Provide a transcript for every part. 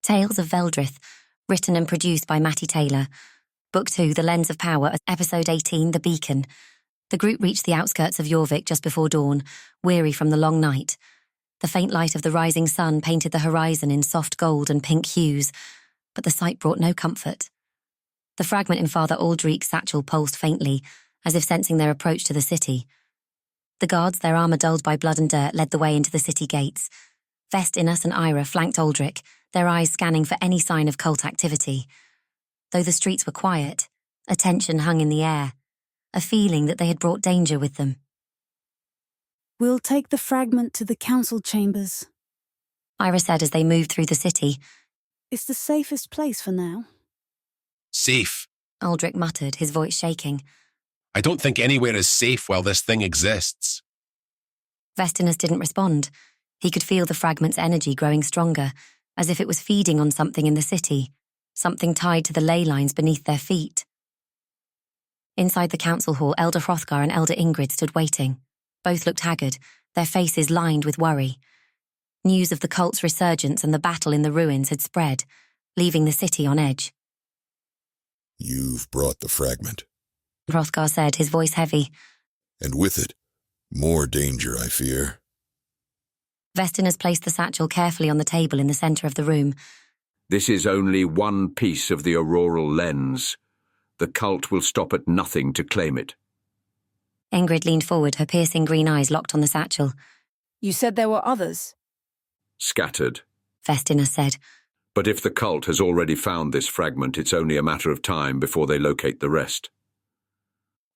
Tales of Veldrith, written and produced by Matty Taylor. Book 2, The Lens of Power, Episode 18, The Beacon. The group reached the outskirts of Jorvik just before dawn, weary from the long night. The faint light of the rising sun painted the horizon in soft gold and pink hues, but the sight brought no comfort. The fragment in Father Aldric's satchel pulsed faintly, as if sensing their approach to the city. The guards, their armour dulled by blood and dirt, led the way into the city gates. Vestinus and Eira flanked Aldric, their eyes scanning for any sign of cult activity. Though the streets were quiet, a tension hung in the air, a feeling that they had brought danger with them. "We'll take the fragment to the council chambers," Eira said as they moved through the city. "It's the safest place for now." Safe, Aldric muttered, his voice shaking. I don't think anywhere is safe while this thing exists. Vestinus didn't respond. He could feel the fragment's energy growing stronger, as if it was feeding on something in the city, something tied to the ley lines beneath their feet. Inside the council hall, Elder Hrothgar and Elder Ingrid stood waiting. Both looked haggard, their faces lined with worry. News of the cult's resurgence and the battle in the ruins had spread, leaving the city on edge. "You've brought the fragment," Hrothgar said, his voice heavy. "and with it, more danger, I fear." Vestinus placed the satchel carefully on the table in the centre of the room. "This is only one piece of the auroral lens. The cult will stop at nothing to claim it." Ingrid leaned forward, her piercing green eyes locked on the satchel. "You said there were others." "Scattered. Vestinus said. But if the cult has already found this fragment, it's only a matter of time before they locate the rest."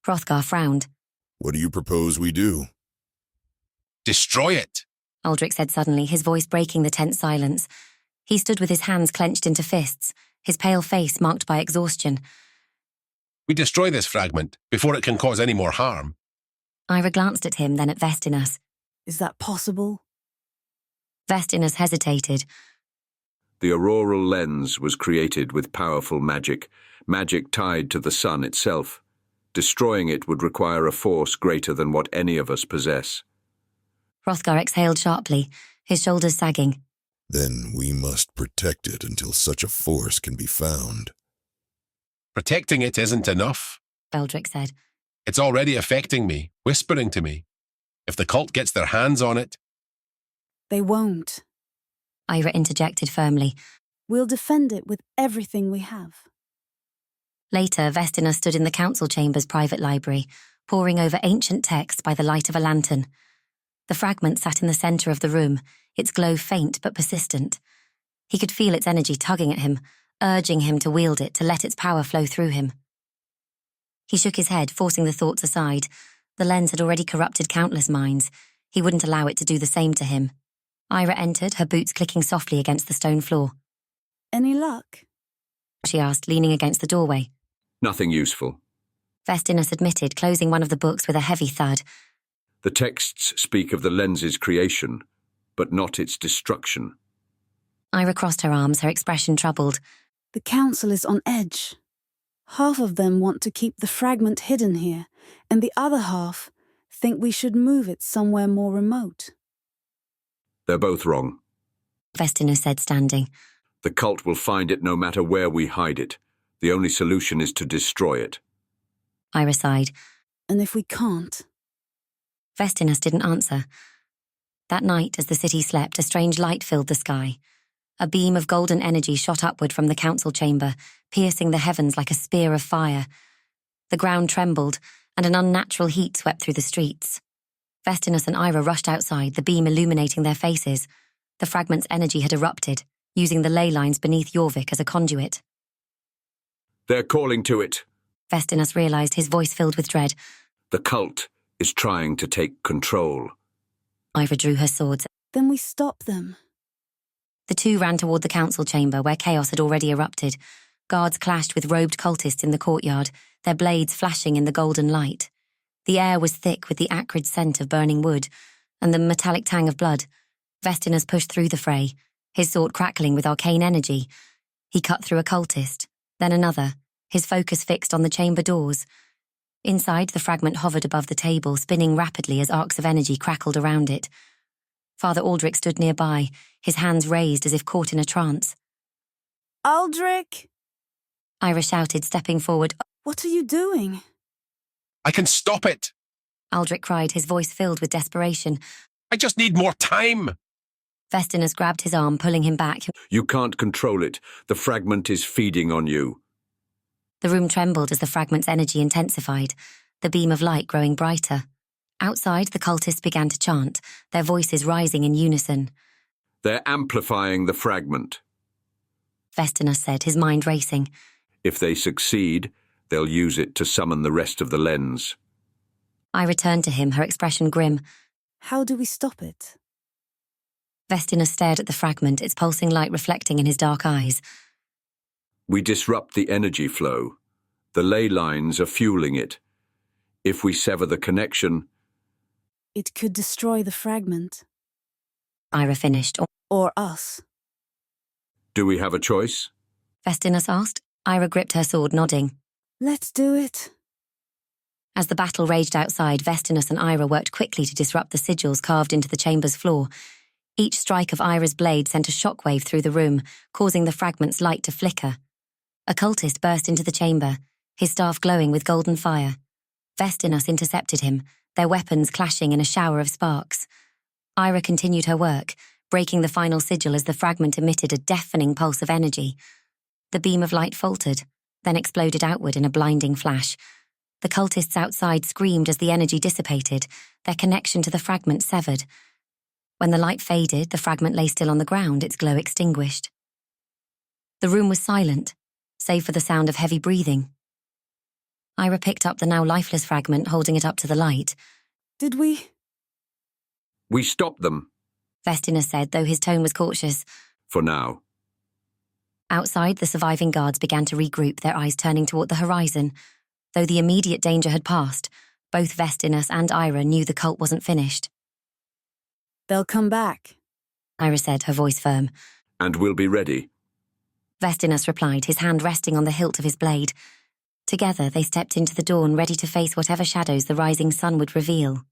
Hrothgar frowned. "What do you propose we do?" Destroy it! Aldric said suddenly, his voice breaking the tense silence. He stood with his hands clenched into fists, his pale face marked by exhaustion. We destroy this fragment before it can cause any more harm. Eira glanced at him, then at Vestinus. "Is that possible?" Vestinus hesitated. The auroral lens was created with powerful magic tied to the sun itself. Destroying it would require a force greater than what any of us possess. Hrothgar exhaled sharply, his shoulders sagging. "Then we must protect it until such a force can be found." Protecting it isn't enough, Veldrith said. It's already affecting me, whispering to me. If the cult gets their hands on it... "They won't." Eira interjected firmly. "We'll defend it with everything we have." Later, Vestinus stood in the council chamber's private library, poring over ancient texts by the light of a lantern. The fragment sat in the centre of the room, its glow faint but persistent. He could feel its energy tugging at him, urging him to wield it, to let its power flow through him. He shook his head, forcing the thoughts aside. The lens had already corrupted countless minds. He wouldn't allow it to do the same to him. Eira entered, her boots clicking softly against the stone floor. "Any luck?" she asked, leaning against the doorway. "Nothing useful." Vestinus admitted, closing one of the books with a heavy thud. The texts speak of the lens's creation, but not its destruction. Eira crossed her arms, her expression troubled. "The council is on edge. Half of them want to keep the fragment hidden here, and the other half think we should move it somewhere more remote." "They're both wrong." Vestinus said, standing. "The cult will find it no matter where we hide it. The only solution is to destroy it." Eira sighed. "And if we can't?" Vestinus didn't answer. That night, as the city slept, a strange light filled the sky. A beam of golden energy shot upward from the council chamber, piercing the heavens like a spear of fire. The ground trembled, and an unnatural heat swept through the streets. Vestinus and Eira rushed outside, the beam illuminating their faces. The fragment's energy had erupted, using the ley lines beneath Jorvik as a conduit. "They're calling to it." Vestinus realised, his voice filled with dread. "The cult is trying to take control." Eira drew her swords. "Then we stop them." The two ran toward the council chamber, where chaos had already erupted. Guards clashed with robed cultists in the courtyard, their blades flashing in the golden light. The air was thick with the acrid scent of burning wood, and the metallic tang of blood. Vestinus pushed through the fray, his sword crackling with arcane energy. He cut through a cultist, then another, his focus fixed on the chamber doors. Inside, the fragment hovered above the table, spinning rapidly as arcs of energy crackled around it. Father Aldric stood nearby, his hands raised as if caught in a trance. Aldric! Eira shouted, stepping forward. What are you doing? I can stop it. Aldric cried, his voice filled with desperation. I just need more time. Vestinus grabbed his arm, pulling him back. You can't control it. The fragment is feeding on you. The room trembled as the fragment's energy intensified, the beam of light growing brighter. Outside, the cultists began to chant, their voices rising in unison. They're amplifying the fragment. Vestinus said, his mind racing. If they succeed, they'll use it to summon the rest of the lens. I returned to him, her expression grim. How do we stop it? Vestinus stared at the fragment, its pulsing light reflecting in his dark eyes. We disrupt the energy flow. The ley lines are fueling it. If we sever the connection... It could destroy the fragment. Eira finished. Or us. Do we have a choice? Vestinus asked. Eira gripped her sword, nodding. Let's do it. As the battle raged outside, Vestinus and Eira worked quickly to disrupt the sigils carved into the chamber's floor. Each strike of Eira's blade sent a shockwave through the room, causing the fragment's light to flicker. A cultist burst into the chamber, his staff glowing with golden fire. Vestinus intercepted him, their weapons clashing in a shower of sparks. Eira continued her work, breaking the final sigil as the fragment emitted a deafening pulse of energy. The beam of light faltered, then exploded outward in a blinding flash. The cultists outside screamed as the energy dissipated, their connection to the fragment severed. When the light faded, the fragment lay still on the ground, its glow extinguished. The room was silent, save for the sound of heavy breathing. Eira picked up the now lifeless fragment, holding it up to the light. Did we? We stopped them. Vestinus said, though his tone was cautious. For now. Outside, the surviving guards began to regroup, their eyes turning toward the horizon. Though the immediate danger had passed, both Vestinus and Eira knew the cult wasn't finished. They'll come back, Eira said, her voice firm. And we'll be ready. Vestinus replied, his hand resting on the hilt of his blade. Together, they stepped into the dawn, ready to face whatever shadows the rising sun would reveal.